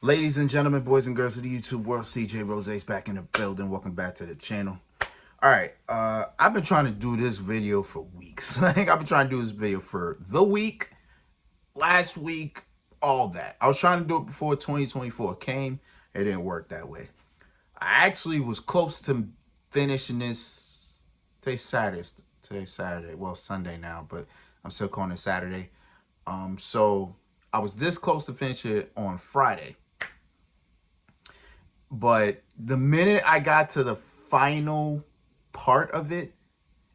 Ladies and gentlemen, boys and girls of the YouTube world, CJ Rose's back in the building. Welcome back to the channel. Alright, I've been trying to do this video for weeks. I've been trying to do this video for the week, last week, all that. I was trying to do it before 2024 came. It didn't work that way. I actually was close to finishing this. Today's Saturday. Today's Saturday. Well, Sunday now, but I'm still calling it Saturday. So I was this close to finish it on Friday. But the minute I got to the final part of it,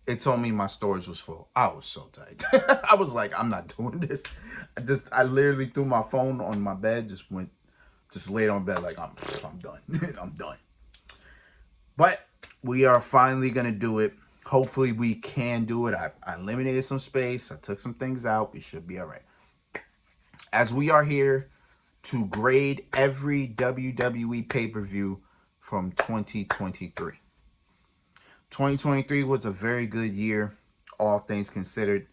it told me my storage was full. I was so tight. I was like, I'm not doing this. I literally threw my phone on my bed, just laid on bed like I'm done. I'm done. But we are finally gonna do it. Hopefully we can do it. I eliminated some space. I took some things out. We should be all right. As we are here to grade every WWE pay-per-view from 2023. 2023 was a very good year, all things considered.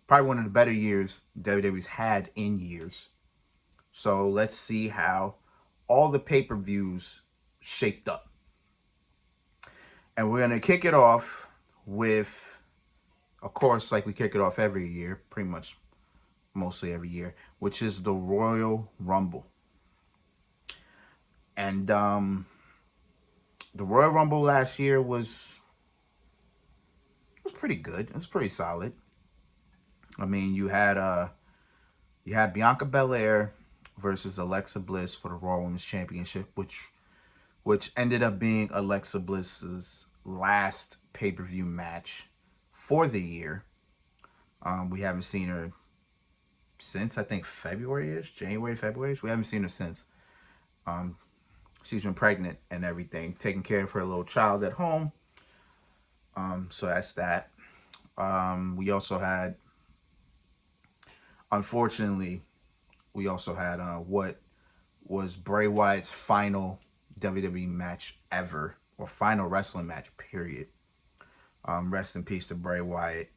Probably one of the better years WWE's had in years. So let's see how all the pay-per-views shaped up. And we're going to kick it off with, of course, like we kick it off every year, pretty much mostly every year, which is the Royal Rumble. And the Royal Rumble last year was pretty good. It was pretty solid. I mean, you had Bianca Belair versus Alexa Bliss for the Raw Women's Championship, which ended up being Alexa Bliss's last pay-per-view match for the year. We haven't seen her since, I think, February-ish, January, February-ish. We haven't seen her since. She's been pregnant and everything, taking care of her little child at home. So that's that. We also had, unfortunately, what was Bray Wyatt's final WWE match ever, or final wrestling match, period. Rest in peace to Bray Wyatt.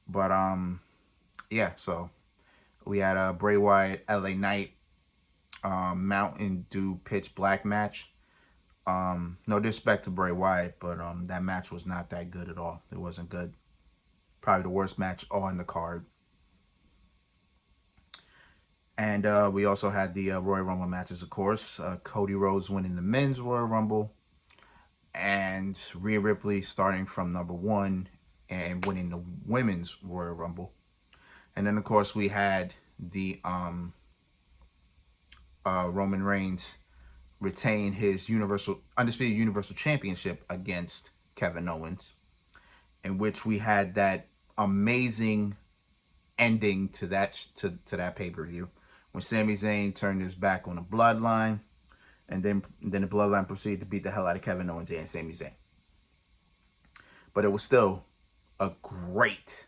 But, yeah, so we had Bray Wyatt, LA Knight, Mountain Dew Pitch Black match. No disrespect to Bray Wyatt, but that match was not that good at all. It wasn't good. Probably the worst match on the card. And we also had the Royal Rumble matches, of course. Cody Rhodes winning the men's Royal Rumble, and Rhea Ripley starting from number 1 and winning the women's Royal Rumble. And then, of course, we had the Roman Reigns retain his undisputed Universal Championship against Kevin Owens, in which we had that amazing ending to that pay-per-view when Sami Zayn turned his back on the Bloodline, and then the Bloodline proceeded to beat the hell out of Kevin Owens and Sami Zayn. But it was still a great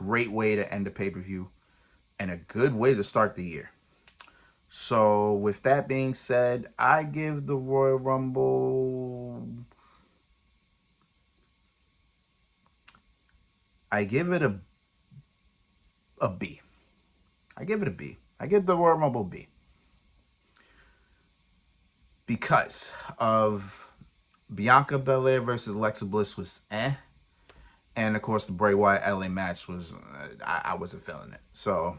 way to end the pay-per-view and a good way to start the year. So with that being said, I give the Royal Rumble, I give it a B. I give it a B. I give the Royal Rumble B. Because of Bianca Belair versus Alexa Bliss was eh. And of course the Bray Wyatt LA match was, I wasn't feeling it. So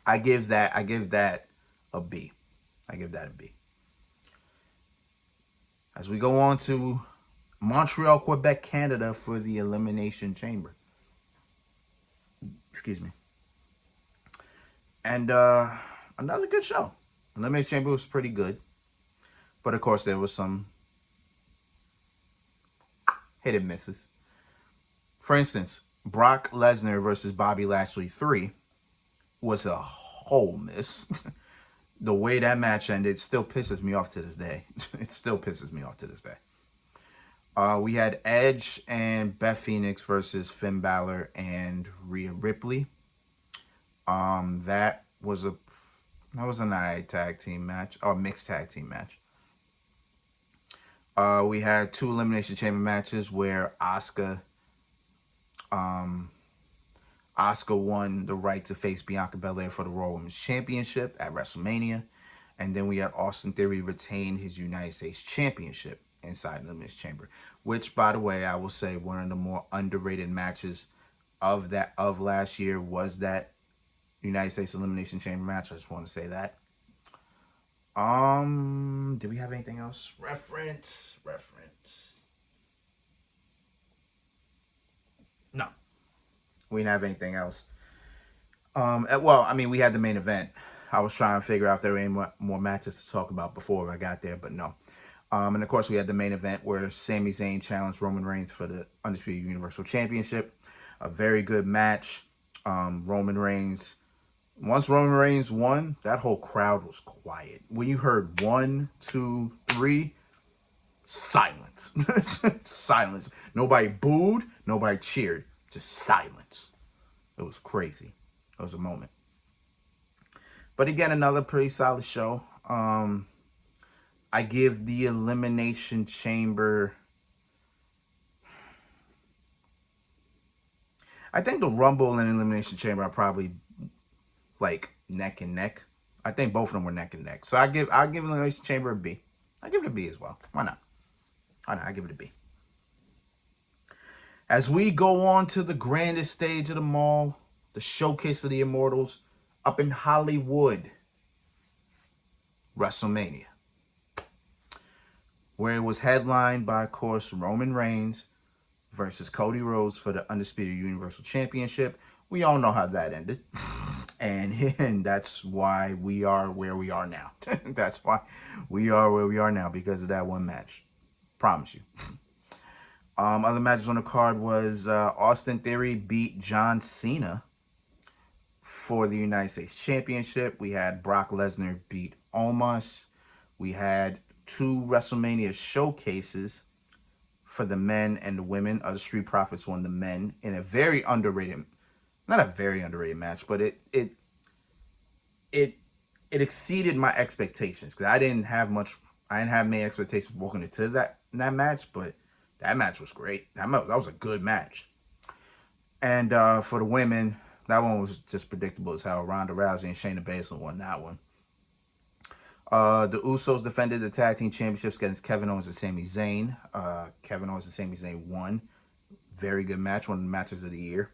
I give that a B. I give that a B. As we go on to Montreal, Quebec, Canada for the Elimination Chamber. Excuse me. And another good show. Elimination Chamber was pretty good. But of course there was some hit and misses. For instance, Brock Lesnar versus Bobby Lashley 3 was a whole miss. The way that match ended still pisses me off to this day. It still pisses me off to this day. We had Edge and Beth Phoenix versus Finn Balor and Rhea Ripley. That was an alright tag team match, or mixed tag team match. We had 2 Elimination Chamber matches where Asuka Asuka won the right to face Bianca Belair for the Raw Women's Championship at WrestleMania. And then we had Austin Theory retain his United States Championship inside the Elimination Chamber, which, by the way, I will say one of the more underrated matches of last year was that United States Elimination Chamber match. I just want to say that. Did we have anything else? Reference. No, we didn't have anything else. Well, I mean, we had the main event. I was trying to figure out if there were any more matches to talk about before I got there, but no. And of course, we had the main event where Sami Zayn challenged Roman Reigns for the Undisputed Universal Championship. A very good match. Roman Reigns. Once Roman Reigns won, that whole crowd was quiet. When you heard 1, 2, 3, silence. Silence. Nobody booed. Nobody cheered. Just silence. It was crazy. It was a moment. But again, another pretty solid show. I give the Elimination Chamber. I think the Rumble and Elimination Chamber are probably like neck and neck. I think both of them were neck and neck. So I'll give Elimination Chamber a B. I give it a B as well. Why not? I give it a B. As we go on to the grandest stage of them all, the Showcase of the Immortals up in Hollywood, WrestleMania, where it was headlined by, of course, Roman Reigns versus Cody Rhodes for the Undisputed Universal Championship. We all know how that ended. And that's why we are where we are now. That's why we are where we are now, because of that one match. Promise you. Other matches on the card was Austin Theory beat John Cena for the United States Championship. We had Brock Lesnar beat Omos. We had 2 WrestleMania showcases for the men and the women. The Street Profits won the men in a very underrated, not a very underrated match, but it exceeded my expectations, because I didn't have many expectations walking into that match, but that match was great. That was a good match. And for the women, that one was just predictable as hell. Ronda Rousey and Shayna Baszler won that one. The Usos defended the tag team championships against Kevin Owens and Sami Zayn. Kevin Owens and Sami Zayn won. Very good match, one of the matches of the year.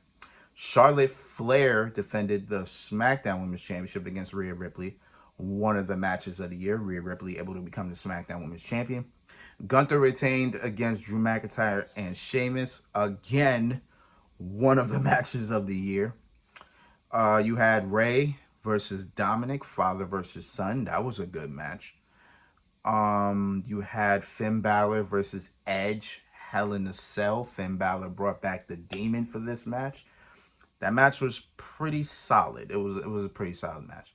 Charlotte Flair defended the SmackDown Women's Championship against Rhea Ripley. One of the matches of the year. Rhea Ripley able to become the SmackDown Women's Champion. Gunther retained against Drew McIntyre and Sheamus. Again, one of the matches of the year. You had Ray versus Dominic, father versus son. That was a good match. You had Finn Balor versus Edge, Hell in a Cell. Finn Balor brought back the Demon for this match. That match was pretty solid. It was a pretty solid match.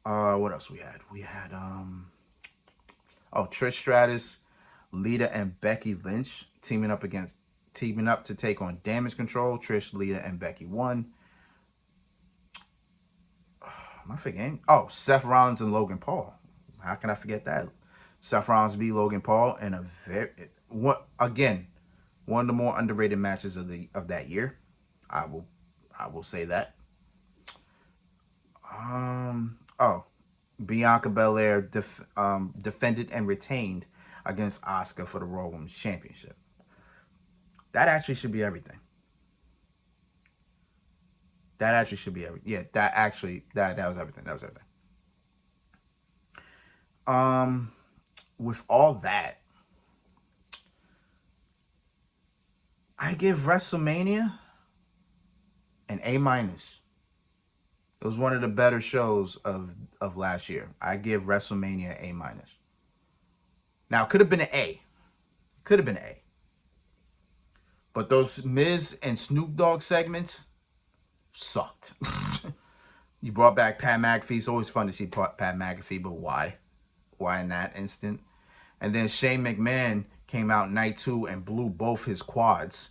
What else we had? We had Trish Stratus, Lita, and Becky Lynch teaming up to take on Damage Control. Trish, Lita, and Becky won. Am I forgetting? Seth Rollins and Logan Paul. How can I forget that? Seth Rollins beat Logan Paul in a one of the more underrated matches of that year. I will say that. Bianca Belair defended and retained against Asuka for the Raw Women's Championship. That actually should be everything. That actually should be everything. Yeah, that was everything. That was everything. With all that, I give WrestleMania an A-. It was one of the better shows of last year. I give WrestleMania A-. Now, it could have been an A. Could have been an A. But those Miz and Snoop Dogg segments sucked. You brought back Pat McAfee. It's always fun to see Pat McAfee, but why? Why in that instant? And then Shane McMahon came out night 2 and blew both his quads.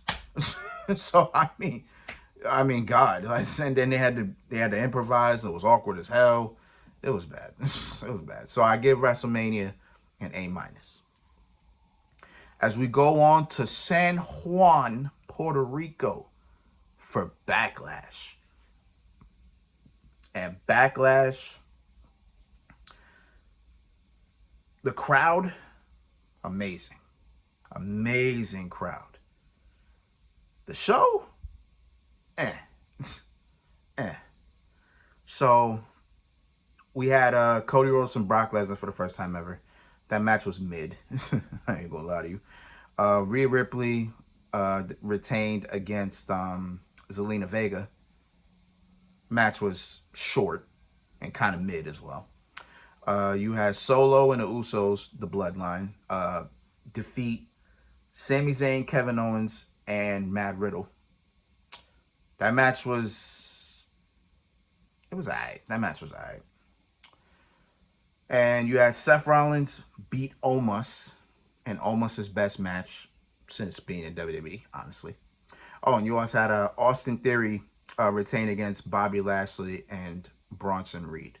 So I mean, God. And then they had to improvise. It was awkward as hell. It was bad. It was bad. So I give WrestleMania an A-. As we go on to San Juan, Puerto Rico, for Backlash. And Backlash, the crowd, amazing. Amazing crowd. The show, eh. eh. So we had Cody Rhodes and Brock Lesnar for the first time ever. That match was mid. I ain't gonna lie to you. Rhea Ripley retained against Zelina Vega. Match was short and kind of mid as well. You had Solo and the Usos, the Bloodline, defeat Sami Zayn, Kevin Owens, and Matt Riddle. That match was... It was alright. That match was alright. And you had Seth Rollins beat Omos in Omos' best match since being in WWE, honestly. Oh, and you also had Austin Theory retain against Bobby Lashley and Bronson Reed.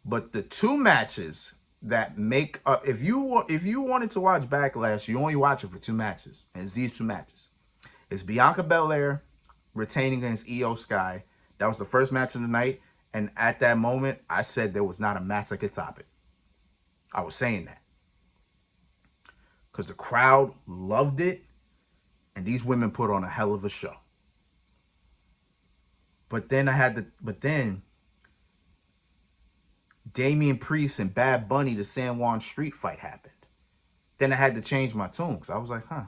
But the two matches that make up, if you wanted to watch Backlash, you only watch it for two matches, and it's these two matches. It's Bianca Belair retaining against Io Sky. That was the first match of the night, and at that moment, I said there was not a match that could top it. I was saying that because the crowd loved it, and these women put on a hell of a show. But then Damian Priest and Bad Bunny, the San Juan Street fight happened. Then I had to change my tune because I was like, I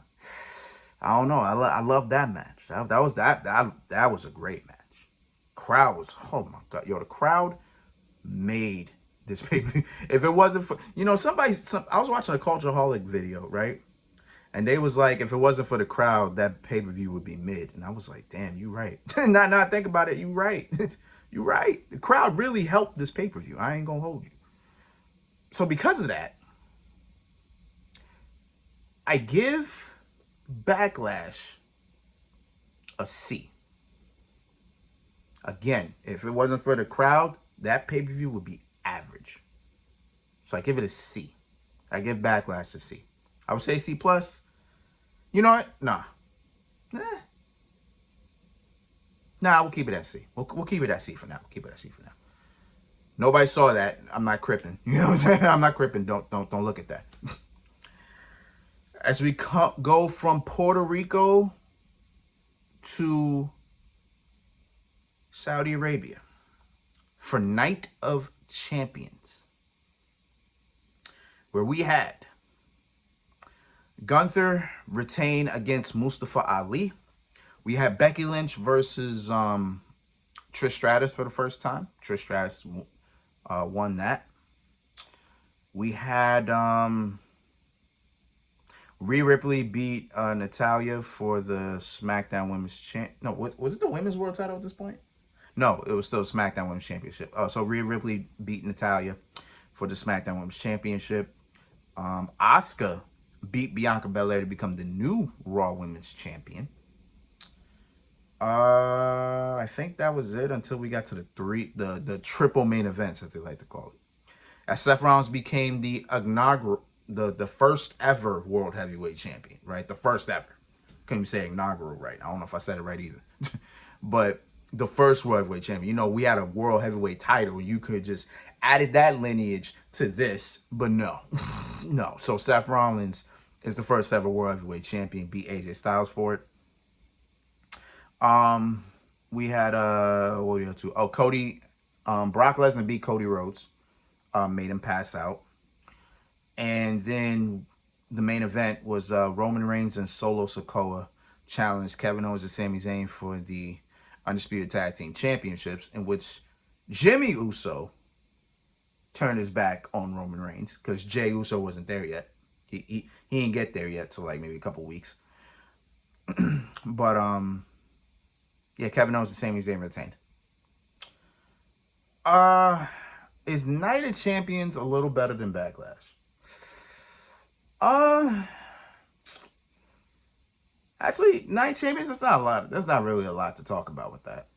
don't know. I love that match. That was a great match. Crowd was, oh my God. Yo, the crowd made this pay-per-view. If it wasn't for, I was watching a Culturaholic video, right? And they was like, if it wasn't for the crowd, that pay-per-view would be mid. And I was like, damn, you right. Not think about it, you right. You right. The crowd really helped this pay-per-view. I ain't gonna hold you. So because of that, I give Backlash a C. Again, if it wasn't for the crowd, that pay-per-view would be average. So I give it a C. I give Backlash a C. I would say C+. You know what? Nah. Nah, we'll keep it at C. We'll keep it at C for now. Nobody saw that. I'm not cripping. You know what I'm saying? I'm not cripping. Don't look at that. As we go from Puerto Rico to Saudi Arabia for Night of Champions, where we had Gunther retain against Mustafa Ali. We had Becky Lynch versus Trish Stratus for the first time. Trish Stratus won that. We had Rhea Ripley beat Natalya for the SmackDown Women's No, was it the Women's World Title at this point? No, it was still SmackDown Women's Championship. So Rhea Ripley beat Natalya for the SmackDown Women's Championship. Asuka beat Bianca Belair to become the new Raw Women's Champion. I think that was it until we got to the triple main events, as they like to call it. As Seth Rollins became the inaugural, the first ever World Heavyweight Champion, right? The first ever. Couldn't even say inaugural right. I don't know if I said it right either. But the first World Heavyweight Champion. We had a World Heavyweight title. You could just added that lineage to this, but no. No. So Seth Rollins is the first ever World Heavyweight Champion, beat AJ Styles for it. We had what we had to? Oh, Cody, Brock Lesnar beat Cody Rhodes, made him pass out, and then the main event was Roman Reigns and Solo Sikoa challenged Kevin Owens and Sami Zayn for the Undisputed Tag Team Championships, in which Jimmy Uso turned his back on Roman Reigns because Jey Uso wasn't there yet. He didn't get there yet till like maybe a couple weeks. But yeah, Kevin Owens and Sami Zayn retained. Is Night of Champions a little better than Backlash? Actually, Night of Champions, that's not a lot. There's not really a lot to talk about with that.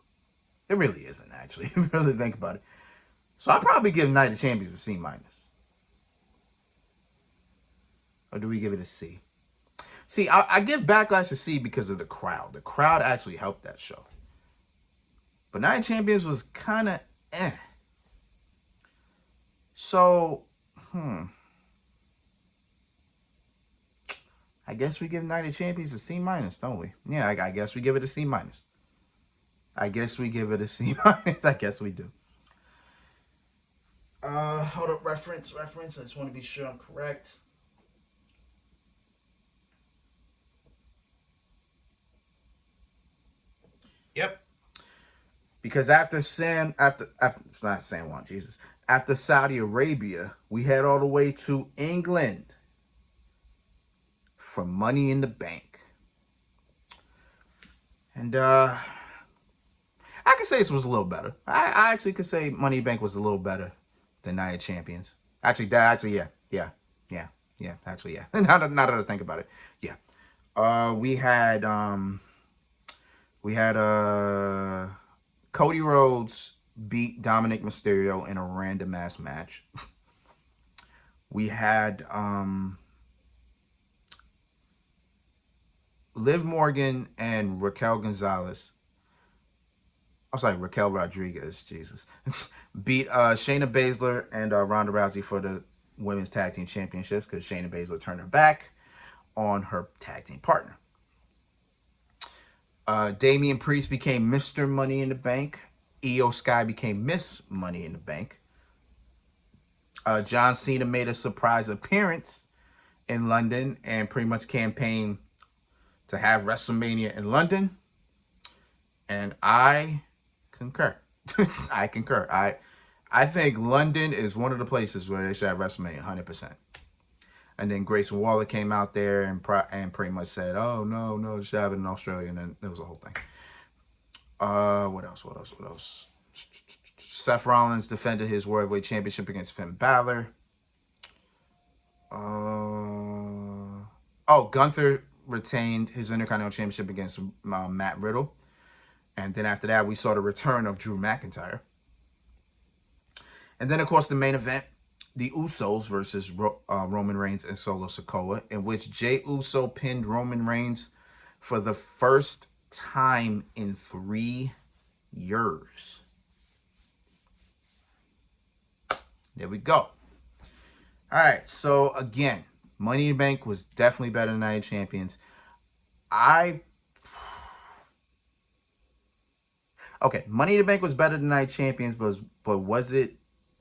It really isn't, actually, if you really think about it. So I'll probably give Night of Champions a C-. Or do we give it a C? See, I give Backlash a C because of the crowd. The crowd actually helped that show. But Night of Champions was kind of eh. So, I guess we give Night of Champions a C minus, don't we? Yeah, I guess we give it a C minus. I guess we give it a C minus. I guess we do. Hold up, reference. I just want to be sure I'm correct. Yep. Because after it's not San Juan, Jesus. After Saudi Arabia, we head all the way to England for Money in the Bank. And I could say this was a little better. I actually could say Money in the Bank was a little better than Night of Champions. Yeah. Actually, yeah. Now that I think about it, yeah. We had Cody Rhodes beat Dominic Mysterio in a random ass match. We had Liv Morgan and Raquel Gonzalez. I'm sorry, Raquel Rodriguez. Jesus, beat Shayna Baszler and Ronda Rousey for the women's tag team championships because Shayna Baszler turned her back on her tag team partner. Damian Priest became Mr. Money in the Bank. Io Sky became Miss Money in the Bank. John Cena made a surprise appearance in London and pretty much campaigned to have WrestleMania in London. And I concur. I concur. I think London is one of the places where they should have WrestleMania 100%. And then Grayson Waller came out there and pretty much said, "Oh no, they should have it in Australia." And then there was a whole thing. What else? Seth Rollins defended his World Heavyweight Championship against Finn Balor. Gunther retained his Intercontinental Championship against Matt Riddle. And then after that, we saw the return of Drew McIntyre. And then, of course, the main event, the Usos versus Roman Reigns and Solo Sikoa, in which Jey Uso pinned Roman Reigns for the first time in 3 years. There we go. All right, so again, Money in the Bank was definitely better than Night of Champions. Money in the Bank was better than Night of Champions, but was it?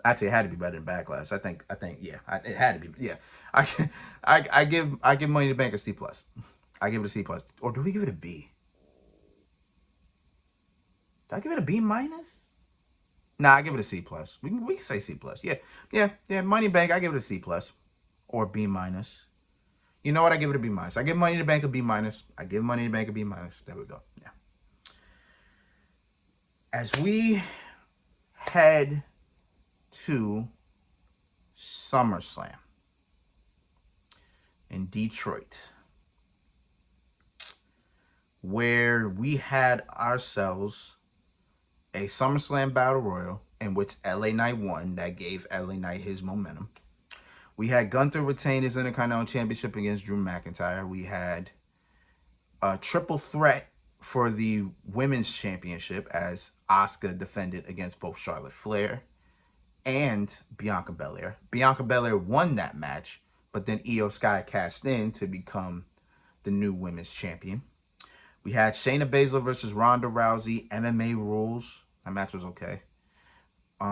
Actually, it had to be better than Backlash. I think, yeah, it had to be. Yeah, I give Money in the Bank a C plus. I give it a C plus, or do we give it a B? Do I give it a B minus? Nah, I give it a C plus. We can say C plus. Yeah. Money in the Bank, I give it a C plus, or B minus. You know what? I give it a B minus. I give Money in the Bank a B minus. I give Money in the Bank a B minus. There we go. Yeah. As we head to SummerSlam in Detroit, where we had ourselves a SummerSlam Battle Royal in which LA Knight won. That gave LA Knight his momentum. We had Gunther retain his Intercontinental Championship against Drew McIntyre. We had a triple threat for the Women's Championship as Asuka defended against both Charlotte Flair and Bianca Belair. Bianca Belair won that match, but then Io Sky cashed in to become the new Women's Champion. We had Shayna Baszler versus Ronda Rousey, MMA rules. That match was okay. What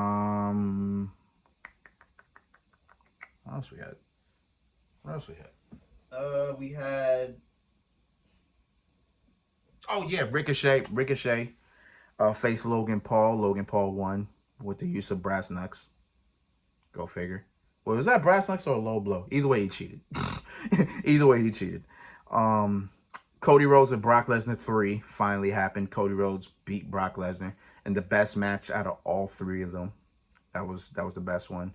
else we had? We had. Oh yeah, Ricochet. Faced Logan Paul. Logan Paul won with the use of brass knucks. Go figure. Well, was that brass knucks or a low blow? Either way, he cheated. Cody Rhodes and Brock Lesnar 3 finally happened. Cody Rhodes beat Brock Lesnar in the best match out of all 3 of them. That was the best one.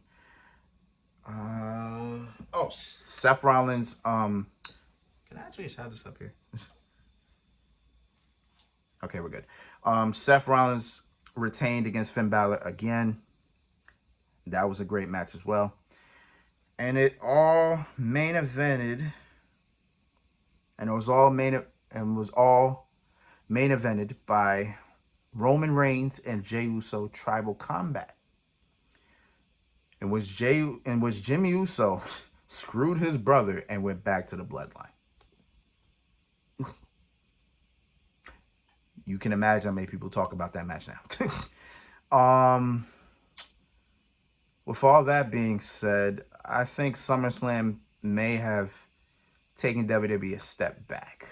Seth Rollins. Can I actually just have this up here? Okay, we're good. Seth Rollins retained against Finn Balor again. That was a great match as well. And it all main evented and it was all main evented by Roman Reigns and Jey Uso Tribal Combat, in which Jimmy Uso screwed his brother and went back to the bloodline. You can imagine how many people talk about that match now. With all that being said, I think SummerSlam may have taken WWE a step back.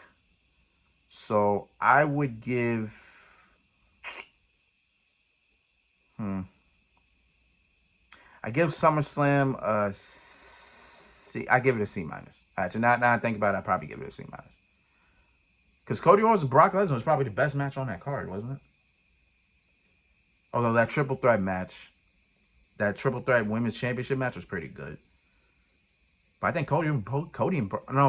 So I would give. I give SummerSlam a C. I give it a C minus. Actually, now I think about it, I probably give it a C minus. Because Cody Rhodes and Brock Lesnar was probably the best match on that card, wasn't it? Although that triple threat women's championship match was pretty good. But I think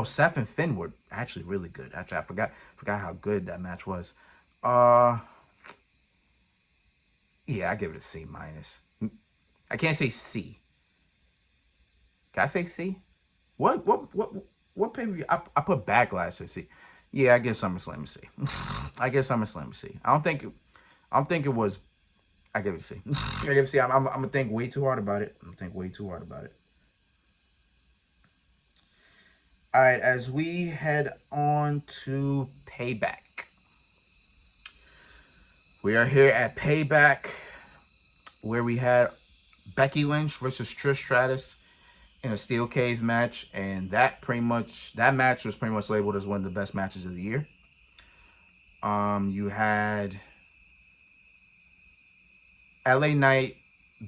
Seth and Finn were actually really good. Actually, I forgot how good that match was. Yeah, I give it a C minus. I can't say C. Can I say C? What pay per view? I put Backlash at C. Yeah, I give SummerSlam a C. I give SummerSlam a C. I don't think it was. I give it a C. I give it a C. I'm gonna think way too hard about it. All right, as we head on to Payback. We are here at Payback, where we had Becky Lynch versus Trish Stratus in a steel cage match, and that match was pretty much labeled as one of the best matches of the year. You had LA Knight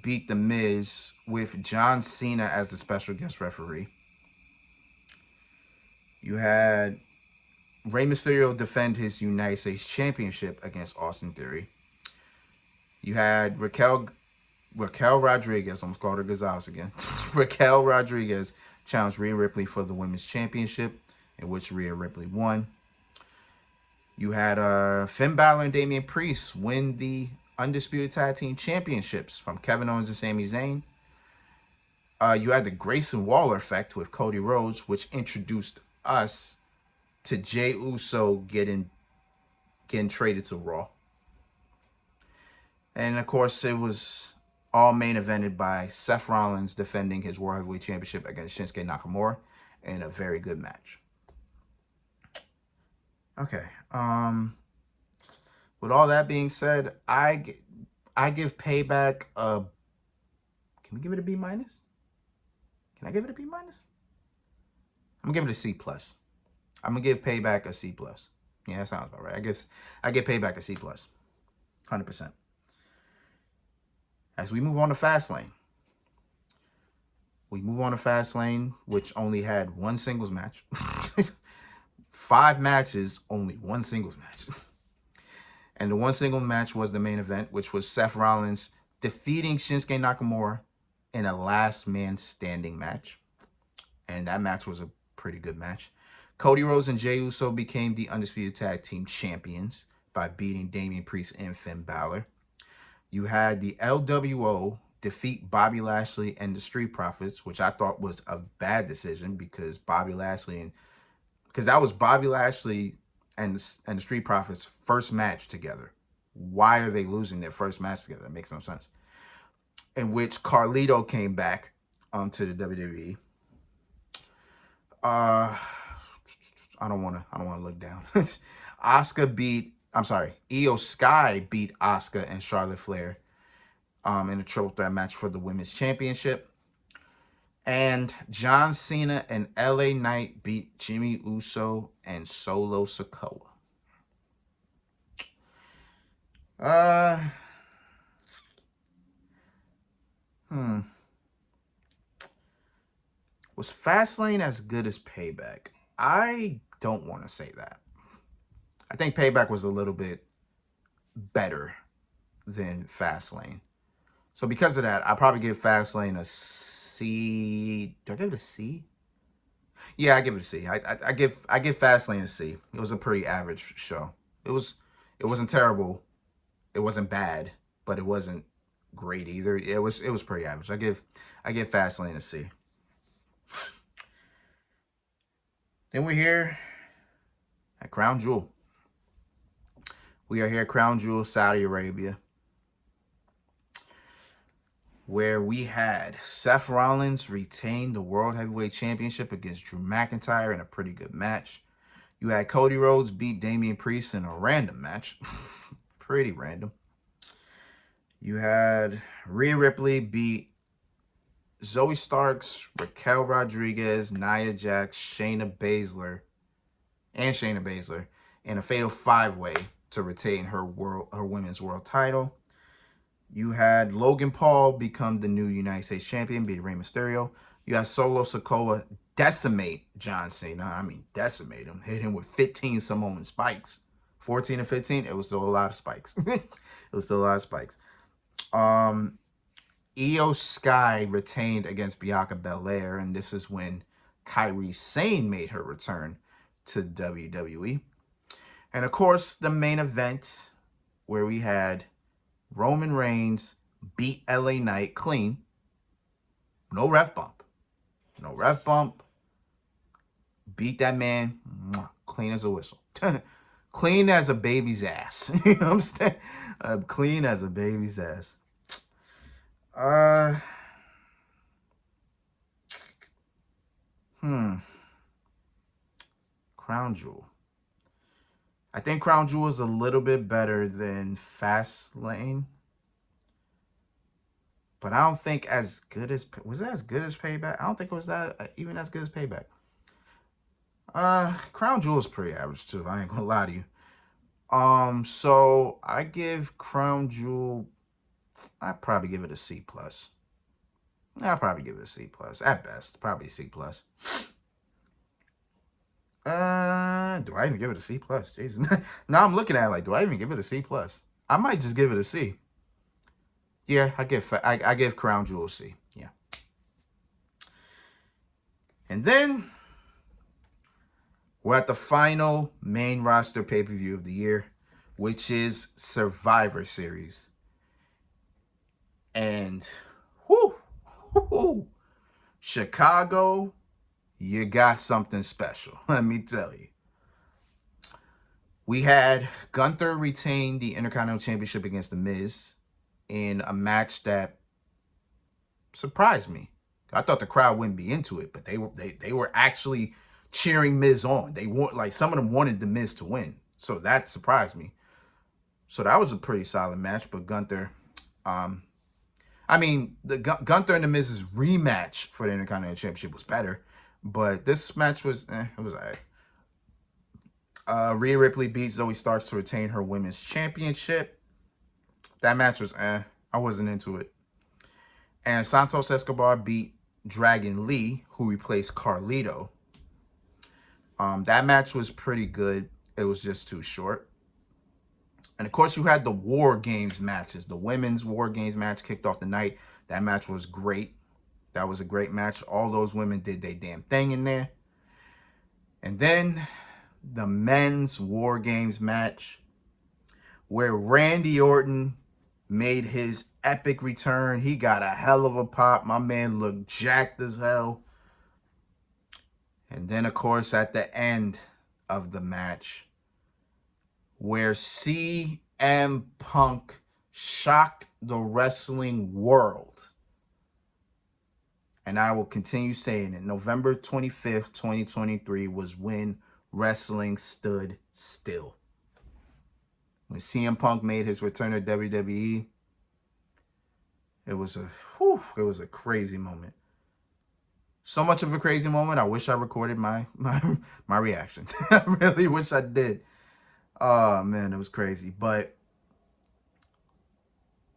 beat The Miz with John Cena as the special guest referee. You had Rey Mysterio defend his United States Championship against Austin Theory. You had Raquel Rodriguez, almost called her Gonzalez again. Raquel Rodriguez challenged Rhea Ripley for the Women's Championship, in which Rhea Ripley won. You had Finn Balor and Damian Priest win the Undisputed Tag Team Championships from Kevin Owens and Sami Zayn. You had the Grayson Waller effect with Cody Rhodes, which introduced us to Jey Uso getting traded to Raw. And of course, it was all main evented by Seth Rollins defending his World Heavyweight Championship against Shinsuke Nakamura in a very good match. Okay. With all that being said, I give Payback a. Can we give it a B minus? Can I give it a B minus? I'm gonna give it a C plus. I'm gonna give Payback a C plus. Yeah, that sounds about right. I give Payback a C plus, 100%. As we move on to Fastlane, which only had one singles match. 5 matches, only one singles match. And the one single match was the main event, which was Seth Rollins defeating Shinsuke Nakamura in a last man standing match. And that match was a pretty good match. Cody Rhodes and Jey Uso became the Undisputed Tag Team Champions by beating Damian Priest and Finn Balor. You had the LWO defeat Bobby Lashley and the Street Profits, which I thought was a bad decision because that was Bobby Lashley and the Street Profits' first match together. Why are they losing their first match together? That makes no sense. In which Carlito came back to the WWE. I don't want to look down. Io Sky beat Asuka and Charlotte Flair in a triple threat match for the Women's Championship. And John Cena and LA Knight beat Jimmy Uso and Solo Sikoa. Was Fastlane as good as Payback? I don't want to say that. I think Payback was a little bit better than Fastlane. So because of that, I probably give Fastlane a C. Do I give it a C? Yeah, I give it a C. I give Fastlane a C. It was a pretty average show. It wasn't terrible. It wasn't bad, but it wasn't great either. It was pretty average. I give Fastlane a C. Then we're here At Crown Jewel. We are here at Crown Jewel, Saudi Arabia, where we had Seth Rollins retain the World Heavyweight Championship against Drew McIntyre in a pretty good match. You had Cody Rhodes beat Damian Priest in a random match. Pretty random. You had Rhea Ripley beat Zoe Starks, Raquel Rodriguez, Nia Jax, Shayna Baszler in a fatal 5-way to retain her women's world title. You had Logan Paul become the new United States champion, beat Rey Mysterio. You had Solo Sikoa decimate John Cena. I mean, decimate him. Hit him with 15 Samoan spikes. 14 and 15, it was still a lot of spikes. It was still a lot of spikes. Io Sky retained against Bianca Belair, and this is when Kairi Sane made her return to WWE. And of course, the main event where we had Roman Reigns beat LA Knight clean. No ref bump. No ref bump. Beat that man clean as a whistle. Clean as a baby's ass. You know what I'm saying? Clean as a baby's ass. Crown Jewel. I think Crown Jewel is a little bit better than Fastlane. But I don't think as good as... Was it as good as Payback? I don't think it was that even as good as Payback. Crown Jewel is pretty average too. I ain't gonna lie to you. So I give Crown Jewel... I'd probably give it a C+. I'll probably give it a C+. At best, probably a C+. Do I even give it a C+? Jeez. Now I'm looking at it like, do I even give it a C+? I might just give it a C. Yeah, I give Crown Jewel a C. Yeah. And then we're at the final main roster pay-per-view of the year, which is Survivor Series. And Chicago, you got something special. Let me tell you. We had Gunther retain the Intercontinental Championship against The Miz in a match that surprised me. I thought the crowd wouldn't be into it, but they were actually cheering Miz on. They want, like, some of them wanted The Miz to win, so that surprised me. So that was a pretty solid match. But Gunther, the Gunther and The Miz's rematch for the Intercontinental Championship was better, but this match was it was alright. Rhea Ripley beats Zoe Starks to retain her women's championship. That match was I wasn't into it. And Santos Escobar beat Dragon Lee, who replaced Carlito. That match was pretty good. It was just too short. And of course, you had the War Games matches. The women's War Games match kicked off the night. That match was great. That was a great match. All those women did their damn thing in there. And then the men's War Games match, where Randy Orton made his epic return. He got a hell of a pop. My man looked jacked as hell. And then, of course, at the end of the match, where CM Punk shocked the wrestling world. And I will continue saying it. November 25th, 2023 was when wrestling stood still. When CM Punk made his return to WWE, it was a crazy moment. So much of a crazy moment, I wish I recorded my reaction. I really wish I did. Oh, man, it was crazy. But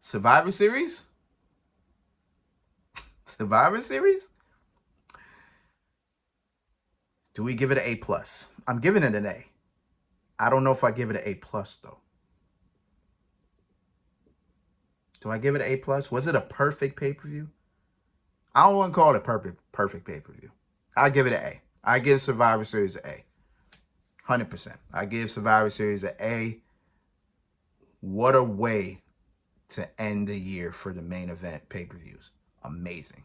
Survivor Series? Survivor Series? Do we give it an A+? I'm giving it an A. I don't know if I give it an A+, though. Do I give it an A+? Was it a perfect pay-per-view? I don't want to call it a perfect pay-per-view. I give it an A. I give Survivor Series an A. 100%. I give Survivor Series an A. What a way to end the year for the main event pay-per-views. Amazing.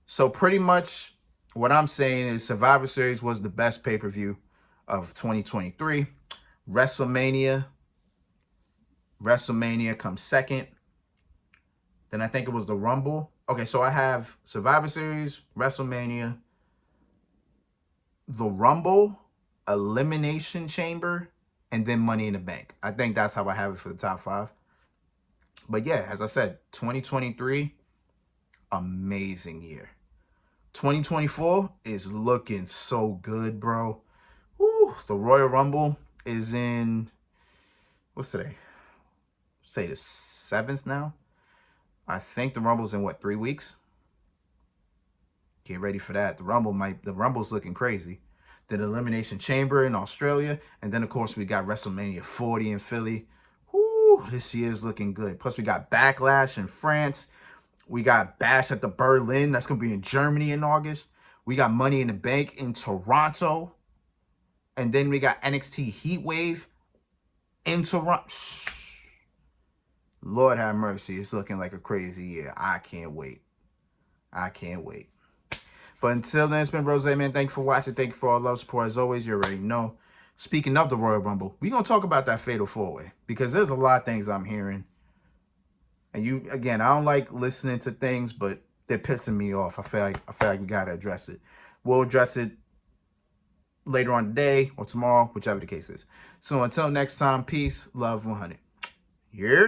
So pretty much what I'm saying is Survivor Series was the best pay-per-view. of 2023. WrestleMania comes second. Then I think it was the Rumble. Okay, so I have Survivor Series, WrestleMania, the Rumble, Elimination Chamber, and then Money in the Bank. I think that's how I have it for the top 5. But yeah, as I said, 2023, amazing year. 2024 is looking so good, bro. Woo, the Royal Rumble is in, what's today? Say the 7th now. I think the Rumble's in 3 weeks? Get ready for that. The Rumble's looking crazy. Then Elimination Chamber in Australia. And then, of course, we got WrestleMania 40 in Philly. Woo, this year's looking good. Plus, we got Backlash in France. We got Bash at the Berlin. That's going to be in Germany in August. We got Money in the Bank in Toronto. And then we got NXT Heatwave in Toronto. Lord have mercy. It's looking like a crazy year. I can't wait. But until then, it's been Rose, man. Thank you for watching. Thank you for all love, support. As always, you already know. Speaking of the Royal Rumble, we're going to talk about that Fatal 4-Way. Because there's a lot of things I'm hearing. And again, I don't like listening to things, but they're pissing me off. I feel like we got to address it. We'll address it later on today or tomorrow, whichever the case is. So until next time, peace, love, 100. Yeah.